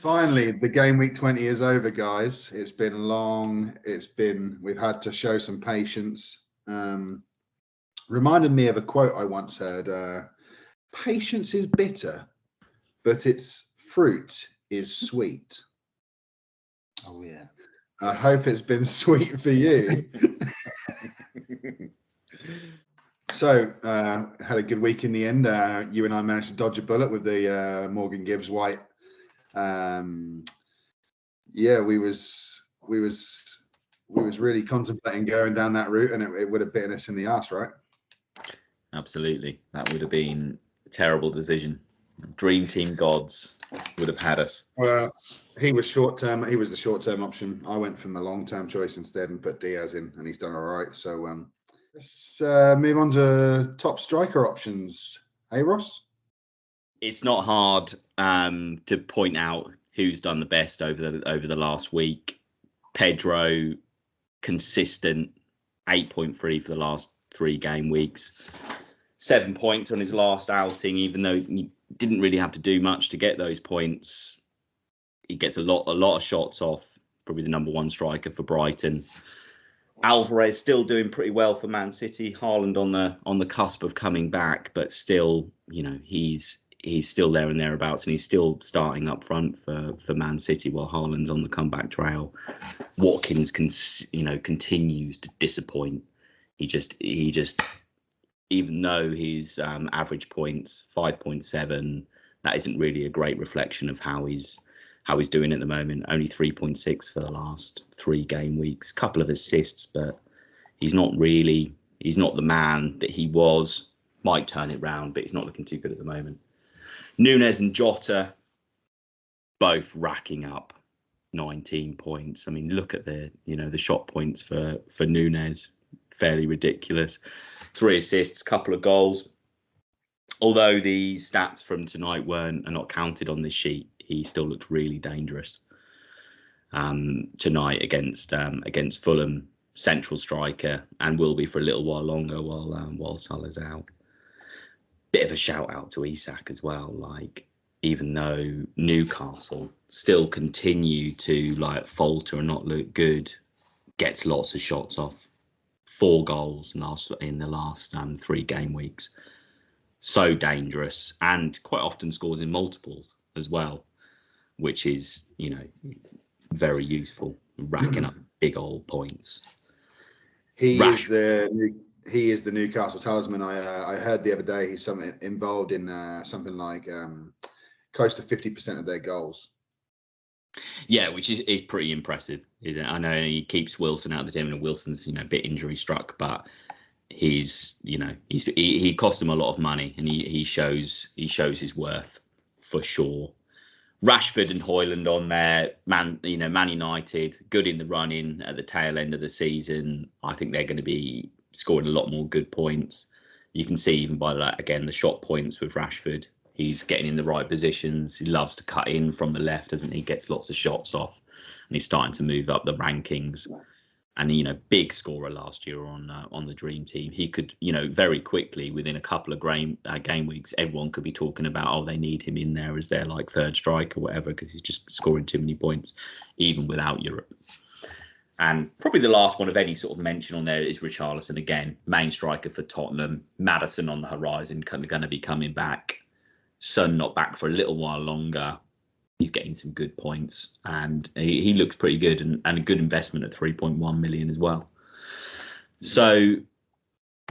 Finally, the game week 20 is over, guys. It's been long. We've had to show some patience. Reminded me of a quote I once heard. Patience is bitter, but its fruit is sweet. Oh, yeah. I hope it's been sweet for you. So, had a good week in the end. You and I managed to dodge a bullet with the Morgan Gibbs White. Yeah, we was really contemplating going down that route, and it would have bitten us in the arse, right? Absolutely. That would have been a terrible decision. Dream Team gods would have had us. Well, he was short-term. He was the short-term option. I went from the long-term choice instead and put Diaz in, and he's done all right. So let's move on to top striker options. Hey, Ross? It's not hard to point out who's done the best over the last week. Pedro, consistent, 8.3 for the last 3 game weeks. 7 points on his last outing, even though he didn't really have to do much to get those points. He gets a lot of shots off. Probably the number 1 striker for Brighton. Alvarez still doing pretty well for Man City. Haaland on the cusp of coming back, but still, he's still there and thereabouts, and he's still starting up front for Man City while Haaland's on the comeback trail. Watkins continues to disappoint. He just even though his average points 5.7, that isn't really a great reflection of how he's doing at the moment. Only 3.6 for the last 3 game weeks. Couple of assists, but he's not the man that he was. Might turn it round, but he's not looking too good at the moment. Nunes and Jota both racking up 19 points. I mean, look at the shot points for Nunes, fairly ridiculous. 3 assists, couple of goals. Although the stats from tonight are not counted on this sheet, he still looked really dangerous tonight against Fulham, central striker, and will be for a little while longer while Salah's out. Bit of a shout out to Isak as well. Like, even though Newcastle still continue to falter and not look good, gets lots of shots off. 4 goals in the last 3 game weeks. So dangerous, and quite often scores in multiples as well, which is very useful, racking up big old points. He is the Newcastle talisman. I heard the other day he's involved in something like close to 50% of their goals. Yeah, which is pretty impressive, isn't it? I know he keeps Wilson out of the team, and Wilson's a bit injury struck, but he cost him a lot of money, and he shows his worth for sure. Rashford and Højlund on there, Man United, good in the run-in at the tail end of the season. I think they're going to be scoring a lot more good points. You can see even by that, again, the shot points with Rashford. He's getting in the right positions. He loves to cut in from the left, doesn't he? Gets lots of shots off, and he's starting to move up the rankings. And big scorer last year on the Dream Team. He could, very quickly within a couple of game weeks, everyone could be talking about, they need him in there as their 3rd striker or whatever, because he's just scoring too many points, even without Europe. And probably the last one of any sort of mention on there is Richarlison again, main striker for Tottenham. Maddison on the horizon, going to be coming back. Son not back for a little while longer. He's getting some good points, and he looks pretty good, and a good investment at 3.1 million as well. So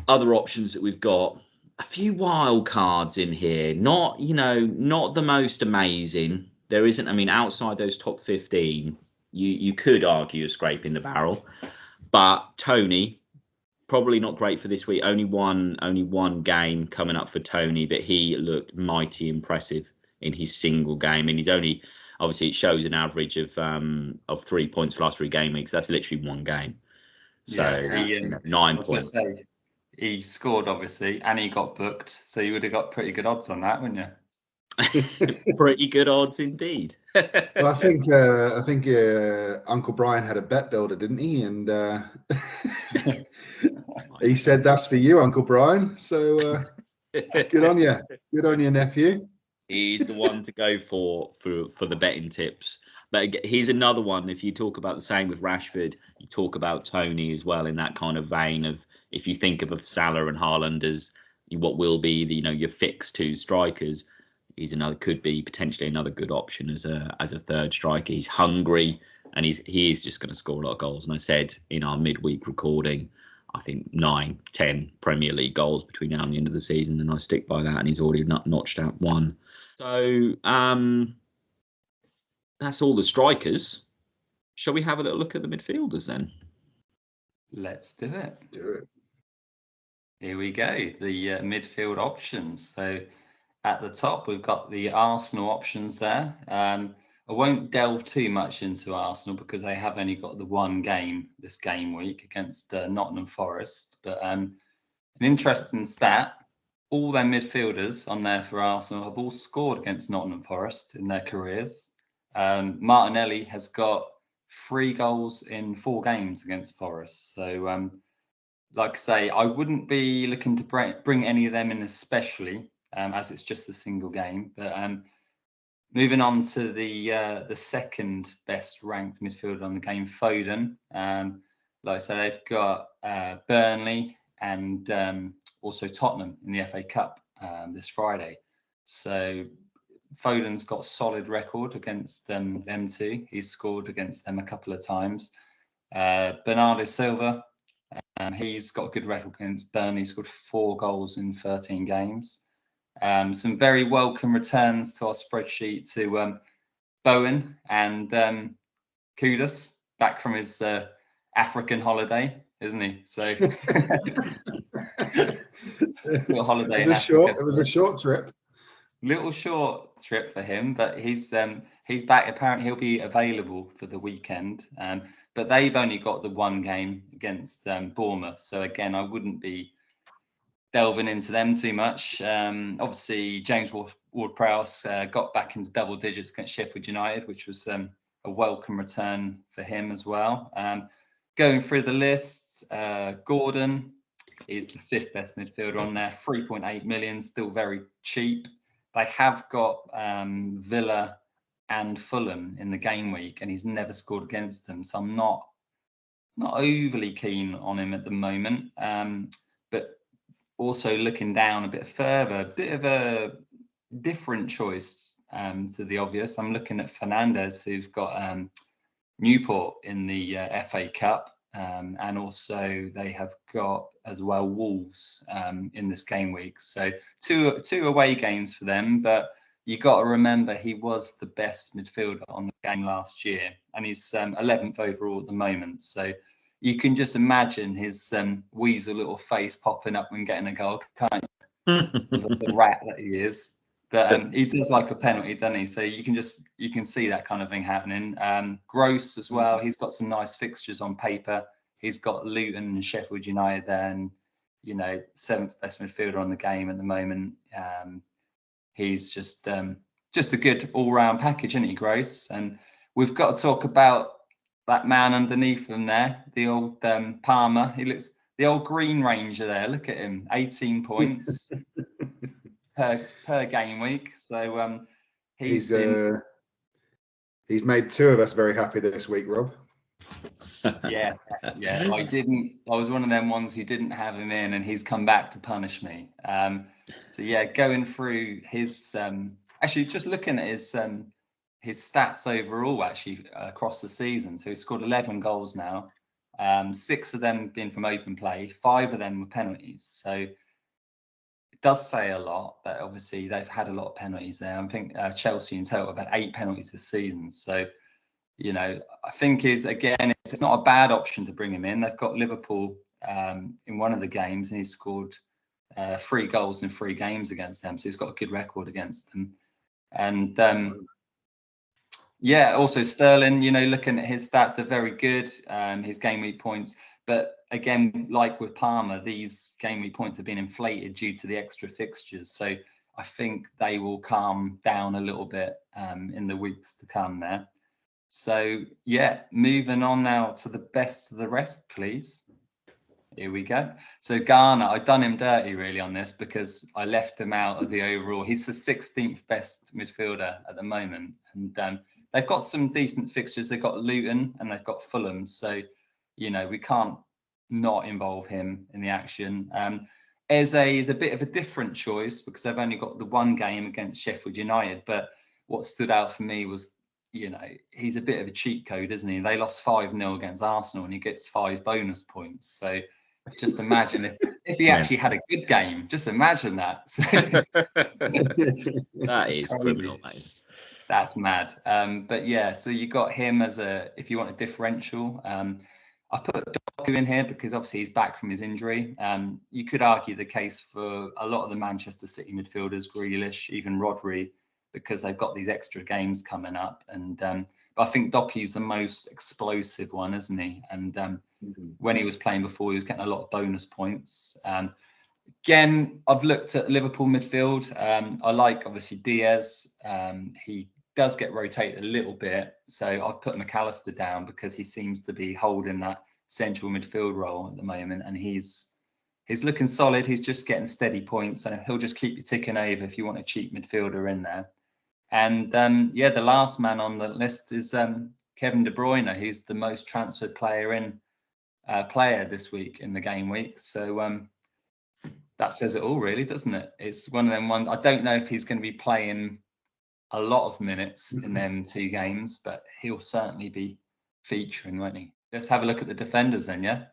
other options that we've got, a few wild cards in here, not the most amazing. There isn't, outside those top 15, you could argue a scrape in the barrel, but Tony, probably not great for this week. Only one game coming up for Tony, but he looked mighty impressive in his single game, and he's only, obviously it shows an average of 3 points for last 3 game weeks. That's literally one game. So 9 points. He scored obviously, and he got booked, so you would have got pretty good odds on that, wouldn't you? Pretty good odds indeed. Well, I think Uncle Brian had a bet builder, didn't he? And he said, "That's for you, Uncle Brian." So good on you, nephew. He's the one to go for the betting tips. But here's another one. If you talk about the same with Rashford, you talk about Tony as well in that kind of vein of, if you think of Salah and Haaland as what will be the, your fixed two strikers, could be potentially another good option as a third striker. He's hungry and he is just going to score a lot of goals. And I said in our midweek recording, I think 9-10 Premier League goals between now and the end of the season, and I stick by that. And he's already notched out one. So that's all the strikers. Shall we have a little look at the midfielders then? Let's do it. Do it. Here we go. The midfield options. So at the top, we've got the Arsenal options there. I won't delve too much into Arsenal because they have only got the one game this game week against Nottingham Forest. But an interesting stat, all their midfielders on there for Arsenal have all scored against Nottingham Forest in their careers. Martinelli has got 3 goals in 4 games against Forest. So, like I say, I wouldn't be looking to bring any of them in especially, as it's just a single game. But moving on to the second best ranked midfielder on the game, Foden. Like I say, they've got Burnley and also Tottenham in the FA Cup this Friday. So Foden's got a solid record against them two. He's scored against them a couple of times. Bernardo Silva, he's got a good record against Burnley. He scored 4 goals in 13 games. Some very welcome returns to our spreadsheet to Bowen and Kudus, back from his African holiday, isn't he? So little holiday. It was a short trip. Little short trip for him, but he's back. Apparently, he'll be available for the weekend. But they've only got the one game against Bournemouth, so again, I wouldn't be delving into them too much. Obviously, James Ward-Prowse got back into double digits against Sheffield United, which was a welcome return for him as well. Going through the list, Gordon is the 5th best midfielder on there, 3.8 million, still very cheap. They have got Villa and Fulham in the game week, and he's never scored against them, so I'm not overly keen on him at the moment. But also looking down a bit further, a bit of a different choice to the obvious. I'm looking at Fernandez, who's got Newport in the FA Cup, and also they have got as well Wolves in this game week. So two away games for them, but you got to remember he was the best midfielder on the game last year, and he's 11th overall at the moment. So you can just imagine his weasel little face popping up when getting a goal, can't you? The rat that he is. But he does like a penalty, doesn't he? So you can see that kind of thing happening. Gross as well. He's got some nice fixtures on paper. He's got Luton and Sheffield United there, and 7th best midfielder on the game at the moment. He's just a good all-round package, isn't he, Gross? And we've got to talk about that man underneath him there, the old Palmer. He looks the old Green Ranger there. Look at him, 18 points per game week. So he's made 2 of us very happy this week, Rob. Yeah. I was one of them ones who didn't have him in, and he's come back to punish me. So yeah, going through his actually just looking at his stats overall actually across the season. So he's scored 11 goals now, 6 of them being from open play, 5 of them were penalties. So it does say a lot that obviously they've had a lot of penalties there. I think Chelsea in total have had 8 penalties this season. So I think it's not a bad option to bring him in. They've got Liverpool in one of the games, and he's scored 3 goals in 3 games against them. So he's got a good record against them. And also Sterling, looking at his stats, are very good. His game week points. But again, like with Palmer, these game week points have been inflated due to the extra fixtures. So I think they will calm down a little bit in the weeks to come there. So, moving on now to the best of the rest, please. Here we go. So Garner, I've done him dirty really on this because I left him out of the overall. He's the 16th best midfielder at the moment. And they've got some decent fixtures. They've got Luton and they've got Fulham. So, we can't not involve him in the action. Eze is a bit of a different choice because they've only got the one game against Sheffield United. But what stood out for me was, he's a bit of a cheat code, isn't he? They lost 5-0 against Arsenal and he gets 5 bonus points. So just imagine if he actually had a good game. Just imagine that. That is criminal, that is. That's mad. But yeah, so you got him as if you want a differential. I put Doku in here because obviously he's back from his injury. You could argue the case for a lot of the Manchester City midfielders, Grealish, even Rodri, because they've got these extra games coming up. And but I think Doku's the most explosive one, isn't he? And when he was playing before, he was getting a lot of bonus points. Again, I've looked at Liverpool midfield. I like obviously Diaz. He does get rotated a little bit, so I've put McAllister down because he seems to be holding that central midfield role at the moment, and he's looking solid. He's just getting steady points, and he'll just keep you ticking over if you want a cheap midfielder in there. And the last man on the list is Kevin De Bruyne, who's the most transferred player this week in the game week. So that says it all, really, doesn't it? It's one of them ones. I don't know if he's going to be playing a lot of minutes in them 2 games, but he'll certainly be featuring, won't he? Let's have a look at the defenders then, yeah?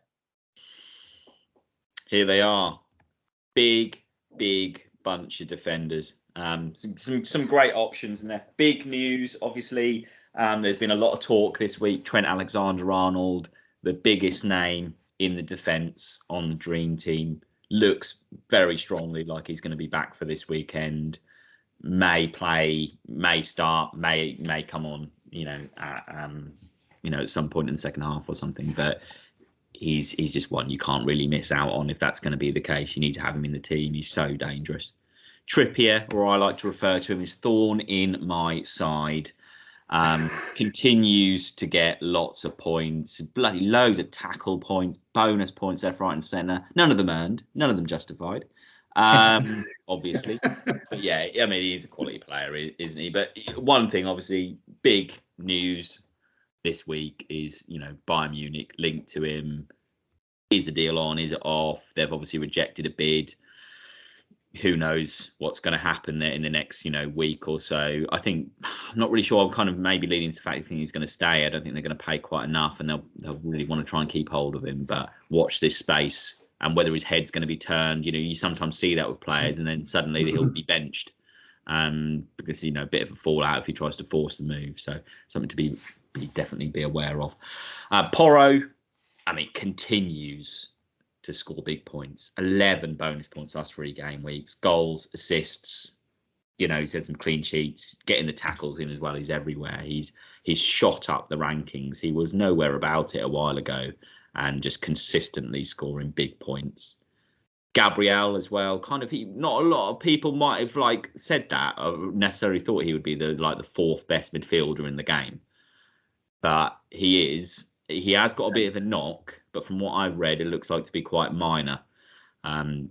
Here they are. Big bunch of defenders. Some great options in there. Big news, obviously. There's been a lot of talk this week. Trent Alexander-Arnold, the biggest name in the defence on the Dream Team, looks very strongly like he's going to be back for this weekend. May play, may start, may come on, at some point in the second half or something. But he's just one you can't really miss out on if that's going to be the case. You need to have him in the team. He's so dangerous. Trippier, or I like to refer to him as thorn in my side, continues to get lots of points, bloody loads of tackle points, bonus points left, right and centre. None of them earned, none of them justified. Obviously, but yeah, I mean, he's a quality player, isn't he? But one thing, obviously, big news this week is, Bayern Munich linked to him. Is the deal on? Is it off? They've obviously rejected a bid. Who knows what's going to happen there in the next, week or so? I'm not really sure. I'm kind of maybe leaning to the fact I think he's going to stay. I don't think they're going to pay quite enough, and they'll really want to try and keep hold of him. But watch this space. And whether his head's going to be turned, you sometimes see that with players, and then suddenly he'll be benched, because a bit of a fallout if he tries to force the move. So something to definitely be aware of. Porro, continues to score big points. 11 bonus points last 3 game weeks, goals, assists. He's had some clean sheets, getting the tackles in as well. He's everywhere. He's shot up the rankings. He was nowhere about it a while ago, and just consistently scoring big points. Gabriel as well. Not a lot of people might have said that or necessarily thought he would be the 4th best midfielder in the game, but he is. He has got a bit of a knock, but from what I've read, it looks like to be quite minor.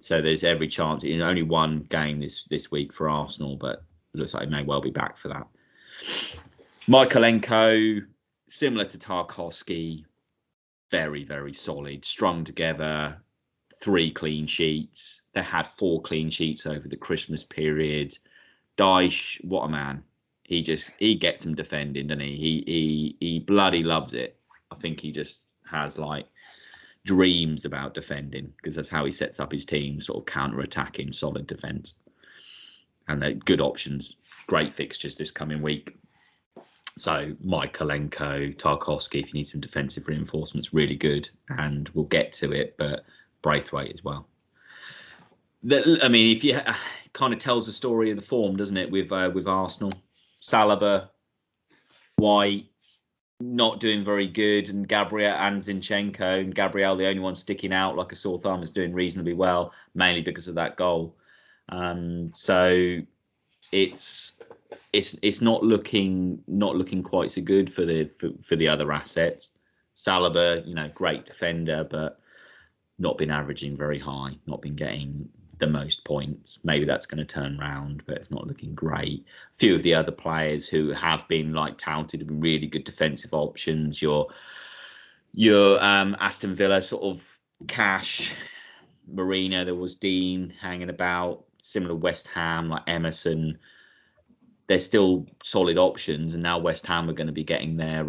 So there's every chance. Only one game this week for Arsenal, but it looks like he may well be back for that. Michaelenko, similar to Tarkowski. Very, very solid, strung together, 3 clean sheets. They had 4 clean sheets over the Christmas period. Dyche, what a man. He gets them defending, doesn't he? He bloody loves it. I think he just has dreams about defending, because that's how he sets up his team, sort of counter-attacking, solid defence. And they're good options, great fixtures this coming week. So Michaelenko, Tarkowski, if you need some defensive reinforcements, really good. And we'll get to it, but Braithwaite as well. If you kind of tells the story of the form, doesn't it, with Arsenal? Saliba, White, not doing very good, and Gabriel and Zinchenko, and Gabriel the only one sticking out like a sore thumb, is doing reasonably well, mainly because of that goal. So it's not looking quite so good for the other assets. Saliba, great defender, but not been averaging very high, not been getting the most points. Maybe that's going to turn around, but it's not looking great. A few of the other players who have been like touted have been really good defensive options. Your Aston Villa sort of Cash, Marino, there was Dean hanging about, similar West Ham like Emerson. They're still solid options, and now West Ham are going to be getting their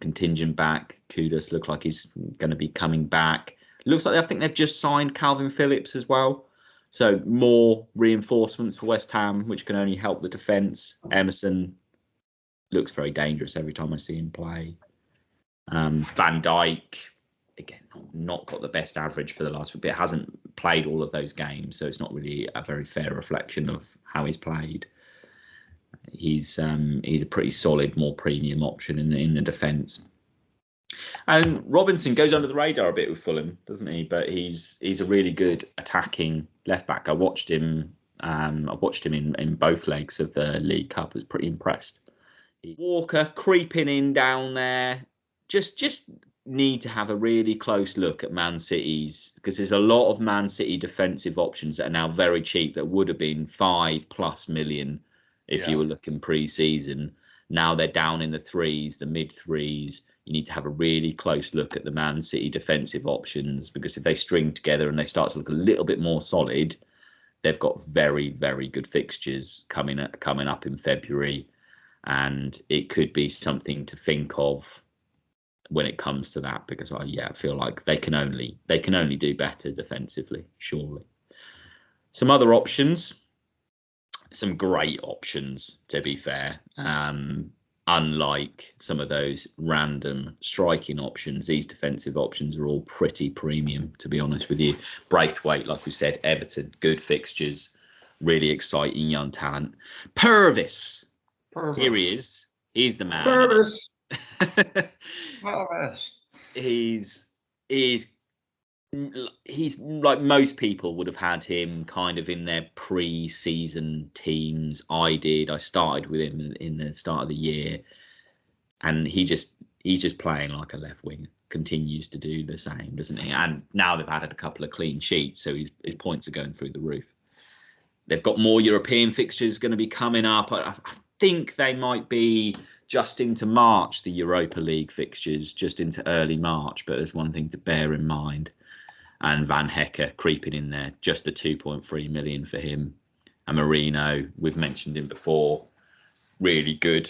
contingent back. Kudus look like he's going to be coming back. Looks like I think they've just signed Calvin Phillips as well. So more reinforcements for West Ham, which can only help the defence. Emerson looks very dangerous every time I see him play. Van Dijk, again, not got the best average for the last bit. Hasn't played all of those games, so it's not really a very fair reflection of how he's played. He's a pretty solid, more premium option in the defence. And Robinson goes under the radar a bit with Fulham, doesn't he? But he's a really good attacking left back. I watched him in both legs of the League Cup. I was pretty impressed. Walker creeping in down there. Just need to have a really close look at Man City's, because there's a lot of Man City defensive options that are now very cheap that would have been 5+ million if you were looking pre-season. Now they're down in the threes, the mid threes. You need to have a really close look at the Man City defensive options, because if they string together and they start to look a little bit more solid, they've got very, very good fixtures coming up in February, and it could be something to think of when it comes to that, because I feel like they can only do better defensively, surely. Some other options, some great options, to be fair. Unlike some of those random striking options, these defensive options are all pretty premium, to be honest with you. Braithwaite, like we said, Everton, good fixtures, really exciting young talent. Purvis. Here he is. He's the man. Purvis. Purvis. He's like most people would have had him kind of in their pre-season teams. I started with him in the start of the year, and he's just playing like a left wing. Continues to do the same, doesn't he? And now they've added a couple of clean sheets, so his points are going through the roof. They've got more European fixtures going to be coming up. I think they might be just into March, the Europa League fixtures, just into early March. But there's one thing to bear in mind. And Van Hecker creeping in there, just the 2.3 million for him. And Marino, we've mentioned him before, really good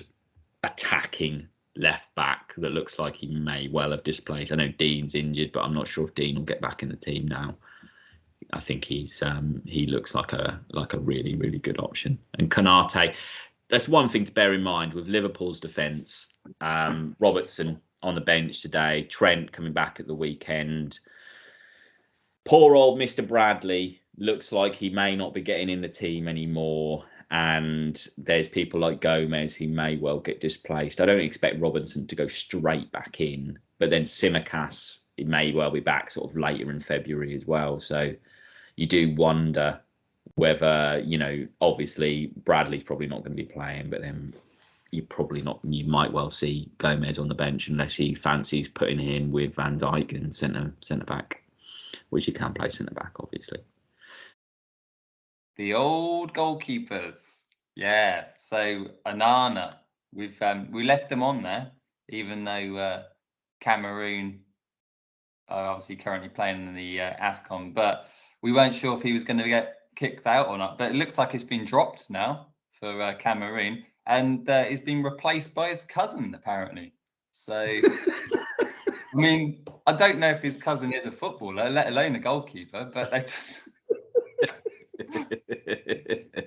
attacking left back that looks like he may well have displaced. I know Dean's injured, but I'm not sure if Dean will get back in the team now. I think he looks like a really, really good option. And Konate, that's one thing to bear in mind with Liverpool's defence. Robertson on the bench today, Trent coming back at the weekend. Poor old Mr. Bradley looks like he may not be getting in the team anymore. And there's people like Gomez who may well get displaced. I don't expect Robinson to go straight back in, but then Tsimikas, it may well be back sort of later in February as well. So you do wonder whether, obviously Bradley's probably not going to be playing, but then you might well see Gomez on the bench unless he fancies putting him with Van Dijk and centre back, which he can play centre back, obviously. The old goalkeepers. Yeah. So Onana, we left them on there, even though Cameroon are obviously currently playing in the AFCON, but we weren't sure if he was going to get kicked out or not. But it looks like it's been dropped now for Cameroon, and he's been replaced by his cousin, apparently. So, I mean, I don't know if his cousin is a footballer, let alone a goalkeeper, but they just...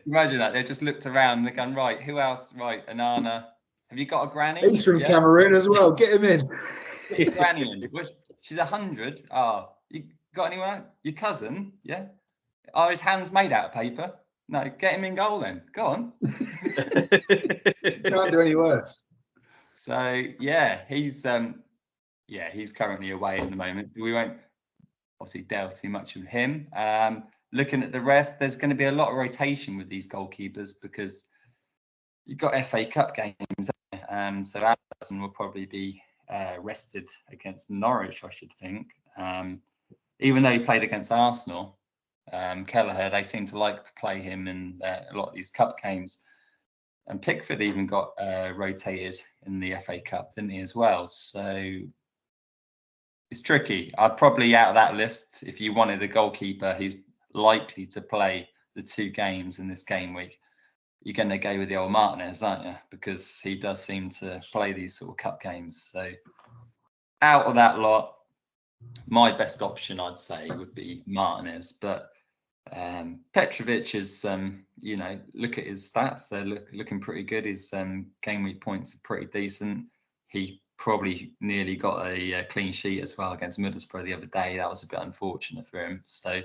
Imagine that. They just looked around and they're going, right, who else? Right, Onana. Have you got a granny? He's from Cameroon as well. Get him in. Get granny in. She's 100. Oh, you got anyone? Your cousin? Yeah. Oh, his hand's made out of paper. No, get him in goal then. Go on. Can't do any worse. So he's currently away at the moment. So we won't obviously delve too much with him. Looking at the rest, there's going to be a lot of rotation with these goalkeepers because you've got FA Cup games. So Alisson will probably be rested against Norwich, I should think. even though he played against Arsenal, Kelleher, they seem to like to play him in a lot of these cup games. And Pickford even got rotated in the FA Cup, didn't he, as well? So it's tricky. I'd probably, out of that list, if you wanted a goalkeeper who's likely to play the 2 games in this game week, you're going to go with the old Martinez, aren't you? Because he does seem to play these sort of cup games. So out of that lot, my best option, I'd say, would be Martinez. But Petrovic is, look at his stats. They're looking pretty good. His game week points are pretty decent. He probably nearly got a clean sheet as well against Middlesbrough the other day. That was a bit unfortunate for him. So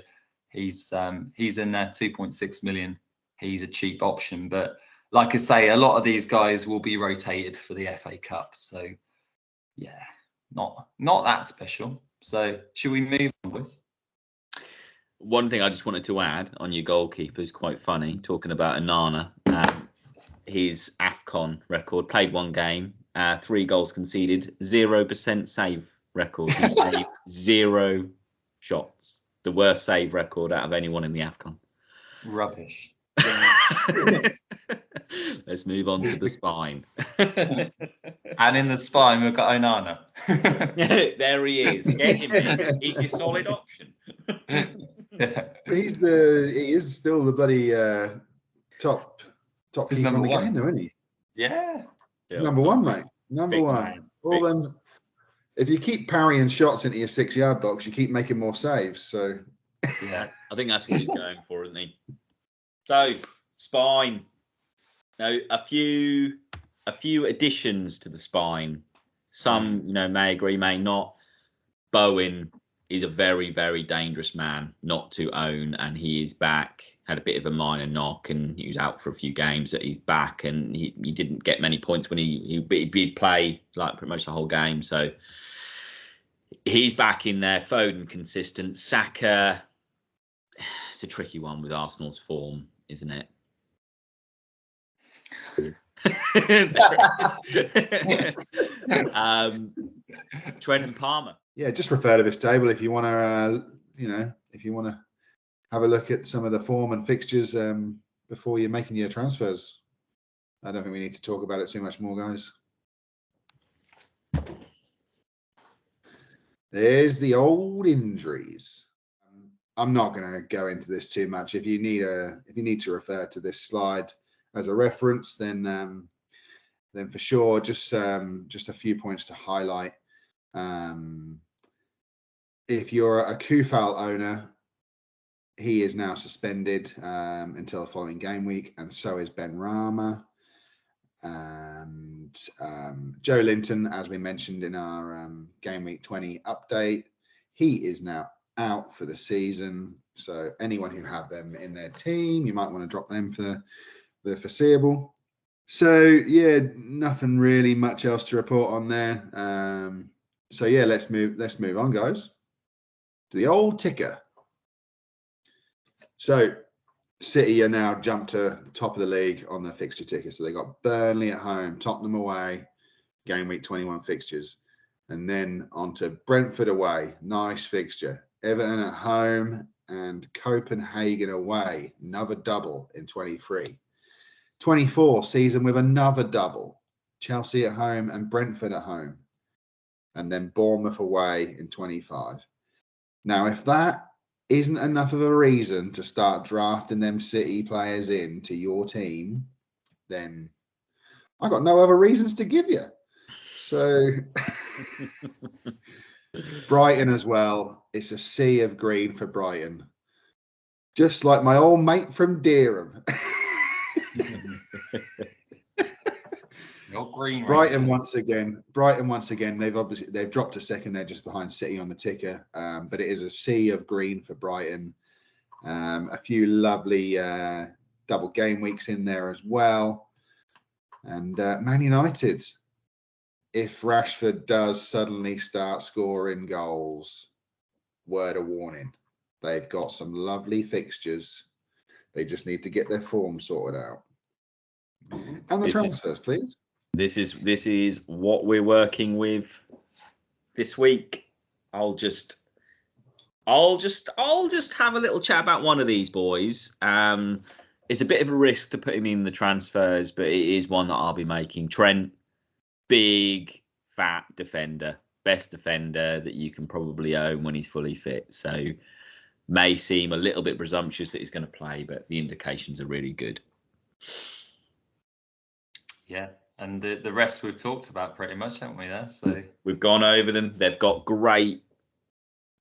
he's in there, 2.6 million. He's a cheap option. But like I say, a lot of these guys will be rotated for the FA Cup. So yeah, not that special. So should we move on, boys? One thing I just wanted to add on your goalkeeper is quite funny, talking about Onana. His AFCON record, played 1 game, 3 goals conceded, 0% save record. He saved 0 shots. The worst save record out of anyone in the AFCON. Rubbish. Let's move on to the spine. And in the spine, we've got Onana. There he is. Get him in. He's your solid option. He is still the bloody top keeper in the game, though, isn't he? Yeah. Number 1, mate. Number 1. All them. If you keep parrying shots into your 6-yard box, you keep making more saves. So yeah, I think that's what he's going for, isn't he? So spine. Now a few additions to the spine. Some may agree, may not. Bowen is a very, very dangerous man not to own, and he is back. Had a bit of a minor knock, and he was out for a few games. That he's back, and he didn't get many points when he did play like pretty much the whole game. So he's back in there. Foden consistent. Saka, it's a tricky one with Arsenal's form, isn't it? Trent and Palmer. Yeah, just refer to this table if you want to, have a look at some of the form and fixtures before you're making your transfers. I don't think we need to talk about it too much more, guys. There's the old injuries. I'm not going to go into this too much. If you need to refer to this slide as a reference, then for sure, just a few points to highlight. If you're a Kufal owner, he is now suspended until the following game week, and so is Ben Rama. And Joe Linton, as we mentioned in our Game Week 20 update, he is now out for the season. So anyone who had them in their team, you might want to drop them for the foreseeable. So yeah, nothing really much else to report on there. So yeah, let's move on, guys, to the old ticker. So City are now jumped to the top of the league on the fixture ticker. So they got Burnley at home, Tottenham away, Game Week 21 fixtures, and then on to Brentford away, nice fixture. Everton at home and Copenhagen away, another double in 23. 24 season with another double, Chelsea at home and Brentford at home, and then Bournemouth away in 25. Now, if that isn't enough of a reason to start drafting them City players into your team, then I've got no other reasons to give you. So Brighton as well. It's a sea of green for Brighton. Just like my old mate from Dereham. Brighton once again. They've dropped a second. They're just behind City on the ticker, but it is a sea of green for Brighton. A few lovely double game weeks in there as well. And Man United, if Rashford does suddenly start scoring goals, word of warning, they've got some lovely fixtures. They just need to get their form sorted out. And the transfers, please. This is what we're working with this week. I'll just I'll just have a little chat about one of these boys. It's a bit of a risk to put him in the transfers, but it is one that I'll be making. Trent, big, fat defender, best defender that you can probably own when he's fully fit. So may seem a little bit presumptuous that he's going to play, but the indications are really good. Yeah, and the rest we've talked about pretty much, haven't we? There, so we've gone over them. They've got great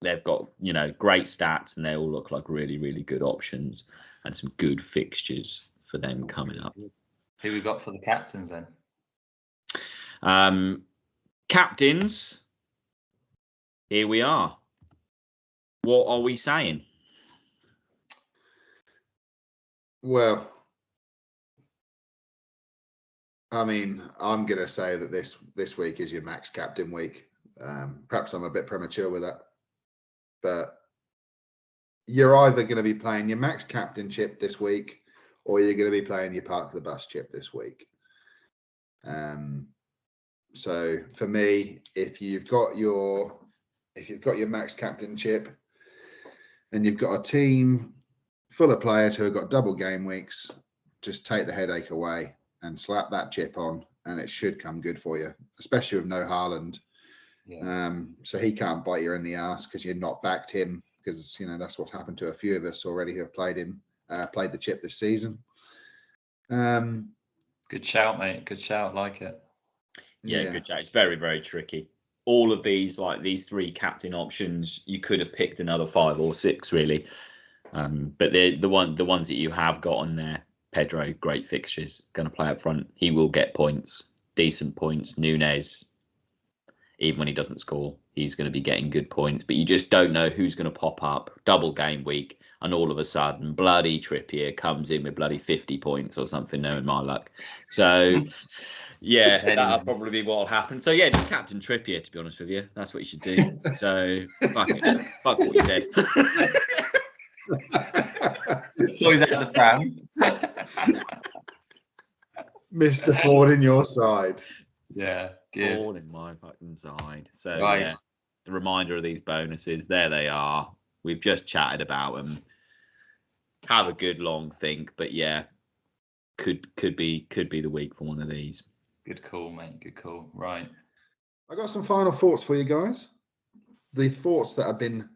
stats, and they all look like really, really good options and some good fixtures for them coming up. Who we got for the captains then? Captains, here we are. What are we saying? Well, I mean, I'm going to say that this week is your max captain week. Perhaps I'm a bit premature with that, but you're either going to be playing your max captain chip this week, or you're going to be playing your park the bus chip this week. So for me, if you've got your max captain chip and you've got a team full of players who have got double game weeks, just take the headache away and slap that chip on, and it should come good for you, especially with no Haaland. Yeah. So he can't bite you in the ass because you've not backed him, because that's what's happened to a few of us already who have played the chip this season. Good shout, mate. Good shout. Like it. Yeah, good shout. It's very, very tricky. All of these, like these three captain options, you could have picked another 5 or 6 really. But the ones that you have got on there, Pedro, great fixtures, going to play up front. He will get points, decent points. Nunes, even when he doesn't score, he's going to be getting good points. But you just don't know who's going to pop up. Double game week, and all of a sudden, bloody Trippier comes in with bloody 50 points or something, knowing my luck. So, yeah, that'll probably be what'll happen. So, yeah, just Captain Trippier, to be honest with you. That's what you should do. So, fuck it. Fuck what you said. Toys out the pram. Mr. Ford in your side. Yeah, good. Ford in my fucking side. So, right. Yeah, the reminder of these bonuses, there they are. We've just chatted about them. Have a good long think, but yeah, could be the week for one of these. Good call, mate. Good call. Right. I got some final thoughts for you guys. The thoughts that have been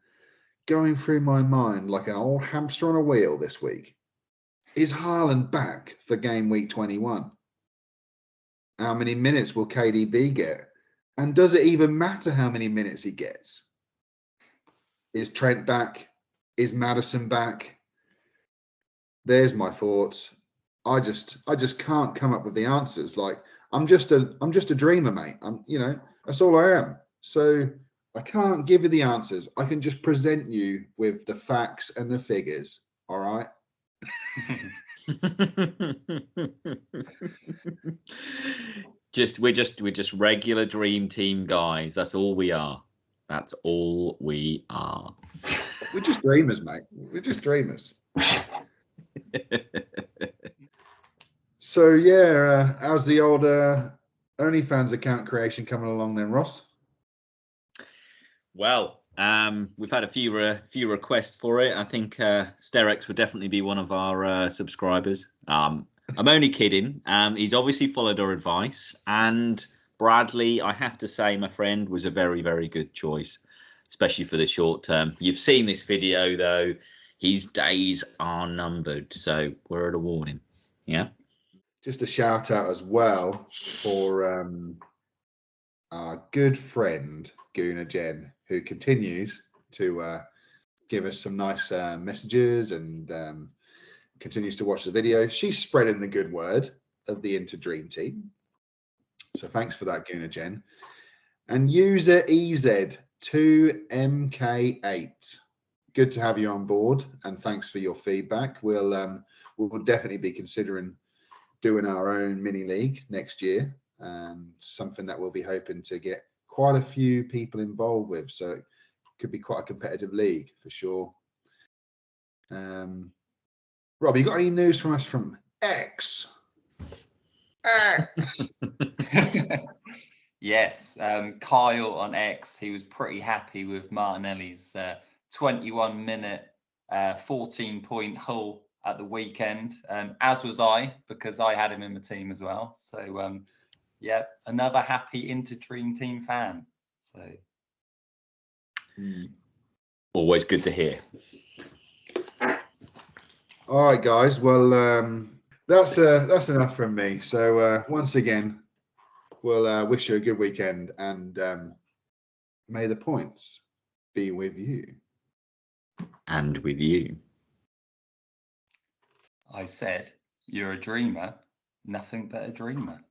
going through my mind like an old hamster on a wheel this week. Is Haaland back for game week 21? How many minutes will KDB get? And does it even matter how many minutes he gets? Is Trent back? Is Maddison back? There's my thoughts. I just can't come up with the answers. Like I'm just a dreamer, mate. That's all I am. So I can't give you the answers. I can just present you with the facts and the figures. All right. We're just regular dream team guys. That's all we are. That's all we are. We're just dreamers, mate. We're just dreamers. So yeah, how's the old OnlyFans account creation coming along then, Ross? Well, we've had a few requests for it. I think Sterex would definitely be one of our subscribers. I'm only kidding. He's obviously followed our advice, and Bradley, I have to say, my friend, was a very, very good choice, especially for the short term. You've seen this video though. His days are numbered, so word of warning. Yeah. Just a shout out as well for our good friend Guna Jen, who continues to give us some nice messages and continues to watch the video. She's spreading the good word of the InterDreamTeam. So thanks for that, Guna Jen. And user EZ2MK8. Good to have you on board, and thanks for your feedback. We'll definitely be considering doing our own mini league next year, and something that we'll be hoping to get quite a few people involved with. So it could be quite a competitive league for sure. Rob, you got any news from us from X? Yes, Kyle on X, he was pretty happy with Martinelli's 21-minute, 14-point Hull at the weekend, as was I, because I had him in my team as well. So, yeah, another happy InterDreamTeam fan. So, always good to hear. All right, guys. Well, that's enough from me. So once again, we'll wish you a good weekend, and may the points be with you. And with you. I said, you're a dreamer, nothing but a dreamer.